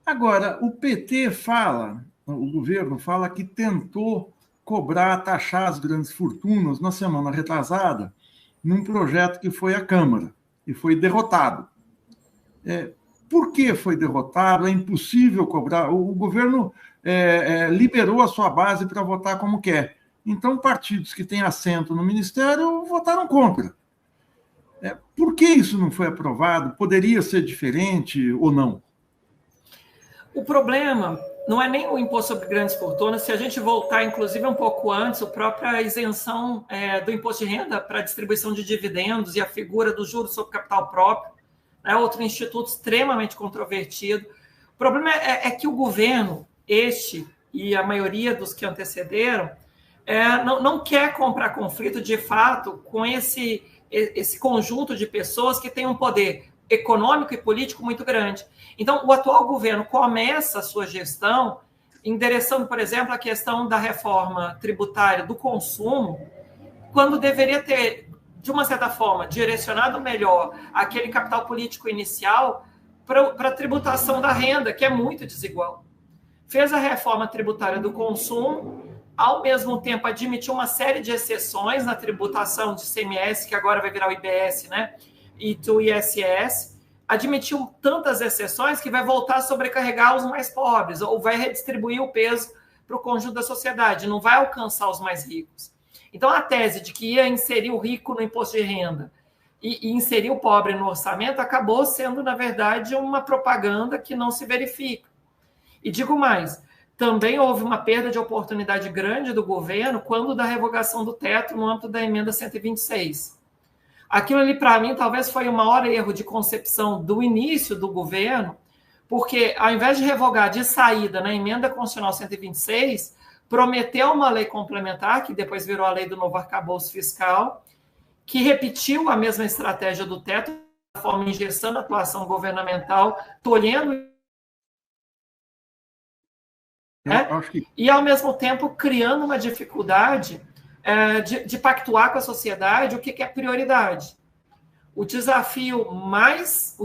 Agora, o PT fala, o governo fala que tentou cobrar, taxar as grandes fortunas na semana retrasada, num projeto que foi à Câmara e foi derrotado. Por que foi derrotado? É impossível cobrar. O governo liberou a sua base para votar como quer. Então, partidos que têm assento no ministério votaram contra. Por que isso não foi aprovado? Poderia ser diferente ou não? O problema não é nem o imposto sobre grandes fortunas, se a gente voltar, inclusive, um pouco antes, a própria isenção do imposto de renda para distribuição de dividendos e a figura do juros sobre capital próprio, é outro instituto extremamente controvertido. O problema é que o governo, este e a maioria dos que antecederam, não quer comprar conflito, de fato, com esse conjunto de pessoas que tem um poder econômico e político muito grande. Então, o atual governo começa a sua gestão endereçando, por exemplo, a questão da reforma tributária do consumo, quando deveria ter, de uma certa forma, direcionado melhor aquele capital político inicial para a tributação da renda, que é muito desigual. Fez a reforma tributária do consumo, ao mesmo tempo admitiu uma série de exceções na tributação de ICMS, que agora vai virar o IBS, né? E do ISS, admitiu tantas exceções que vai voltar a sobrecarregar os mais pobres, ou vai redistribuir o peso para o conjunto da sociedade, não vai alcançar os mais ricos. Então, a tese de que ia inserir o rico no imposto de renda e inserir o pobre no orçamento acabou sendo, na verdade, uma propaganda que não se verifica. E digo mais, também houve uma perda de oportunidade grande do governo quando da revogação do teto no âmbito da emenda 126. Aquilo ali, para mim, talvez foi o maior erro de concepção do início do governo, porque, ao invés de revogar de saída na emenda constitucional 126, prometeu uma lei complementar, que depois virou a lei do novo arcabouço fiscal, que repetiu a mesma estratégia do teto, de forma engessando a atuação governamental, tolhendo e, ao mesmo tempo, criando uma dificuldade de pactuar com a sociedade o que é prioridade. O desafio mais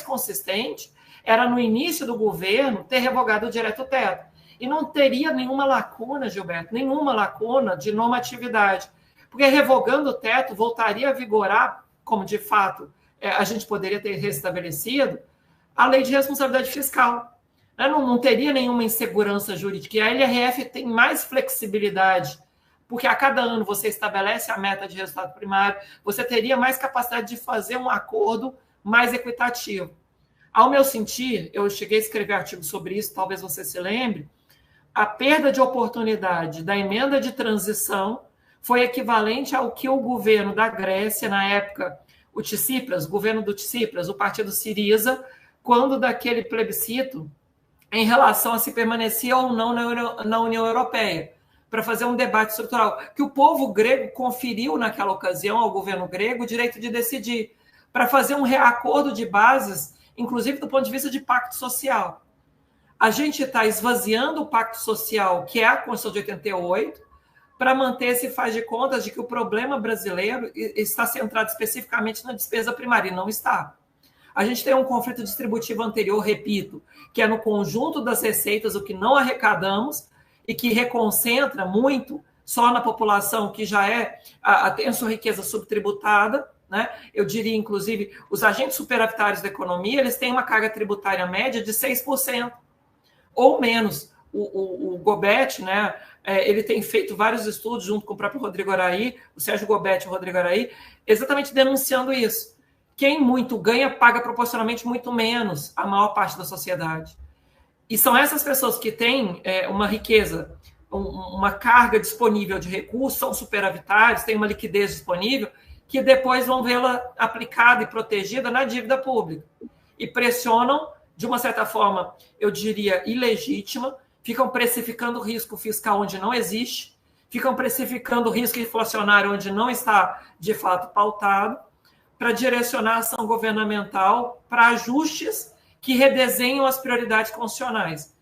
consistente era, no início do governo, ter revogado o direto teto. E não teria nenhuma lacuna, Gilberto, nenhuma lacuna de normatividade. Porque revogando o teto, voltaria a vigorar, como de fato a gente poderia ter restabelecido, a lei de responsabilidade fiscal. Não teria nenhuma insegurança jurídica. E a LRF tem mais flexibilidade, porque a cada ano você estabelece a meta de resultado primário, você teria mais capacidade de fazer um acordo mais equitativo. Ao meu sentir, eu cheguei a escrever artigo sobre isso, talvez você se lembre, a perda de oportunidade da emenda de transição foi equivalente ao que o governo da Grécia, na época, o Tsipras, o governo do Tsipras, o partido Siriza, quando daquele plebiscito em relação a se permanecia ou não na União Europeia, para fazer um debate estrutural, que o povo grego conferiu naquela ocasião ao governo grego o direito de decidir, para fazer um reacordo de bases, inclusive do ponto de vista de pacto social. A gente está esvaziando o pacto social, que é a Constituição de 88, para manter esse faz de contas de que o problema brasileiro está centrado especificamente na despesa primária, e não está. A gente tem um conflito distributivo anterior, repito, que é no conjunto das receitas, o que não arrecadamos, e que reconcentra muito só na população que já tem a sua riqueza subtributada, né? Eu diria, inclusive, os agentes superavitários da economia, eles têm uma carga tributária média de 6%, ou menos. O Gobetti, né, ele tem feito vários estudos junto com o próprio Rodrigo Araí, o Sérgio Gobetti e o Rodrigo Araí, exatamente denunciando isso. Quem muito ganha, paga proporcionalmente muito menos a maior parte da sociedade. E são essas pessoas que têm uma riqueza, uma carga disponível de recursos, são superavitários, têm uma liquidez disponível, que depois vão vê-la aplicada e protegida na dívida pública. E pressionam, de uma certa forma, eu diria, ilegítima, ficam precificando risco fiscal onde não existe, ficam precificando risco inflacionário onde não está, de fato, pautado, para direcionar a ação governamental para ajustes que redesenham as prioridades constitucionais.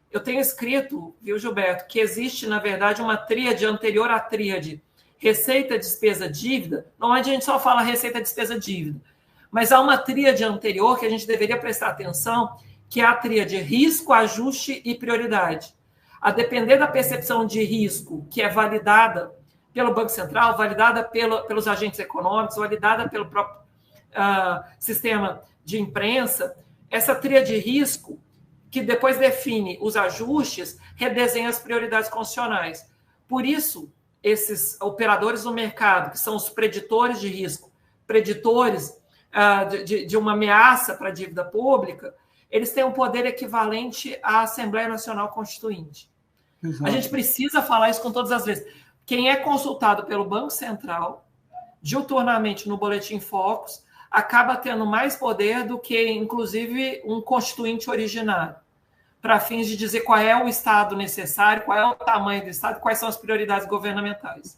Eu tenho escrito, viu, Gilberto, que existe, na verdade, uma tríade anterior à tríade receita, despesa, dívida. Normalmente a gente só fala receita, despesa, dívida. Mas há uma tríade anterior que a gente deveria prestar atenção, que é a tríade risco, ajuste e prioridade. A depender da percepção de risco, que é validada pelo Banco Central, validada pelos agentes econômicos, validada pelo próprio sistema de imprensa, essa tríade de risco, que depois define os ajustes, redesenha as prioridades constitucionais. Por isso, esses operadores no mercado, que são os preditores de risco, preditores de uma ameaça para a dívida pública, eles têm um poder equivalente à Assembleia Nacional Constituinte. Exato. A gente precisa falar isso com todas as vezes. Quem é consultado pelo Banco Central, diuturnamente no Boletim Focus, acaba tendo mais poder do que, inclusive, um constituinte originário, para fins de dizer qual é o Estado necessário, qual é o tamanho do Estado, quais são as prioridades governamentais.